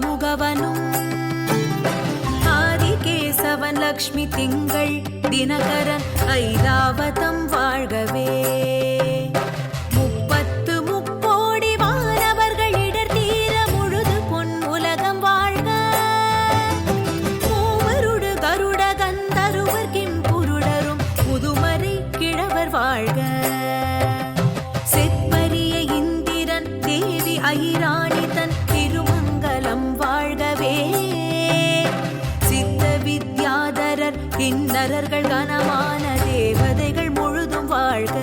முகவனும் ஆதிகேசவன் லக்ஷ்மி திங்கள் தினகரன் ஐராவதம் வாழ்கவே. 30 முக்கோடி வானவர்கள் இடர் தீர முழுது பொன் உலகம் வாழ்க. மூவருடு கருட கந்தருவர் கிம்புருடரும் முதுமறை கிழவர் வாழ்க. செப்பரிய இந்திரன் தேவி ஐராணி தன் திருமங்கலம் வாழ்கவே. சித்த வித்யாதரர் கிண்ணரர்கள் கனமான தேவதைகள் முழுதும் வாழ்க.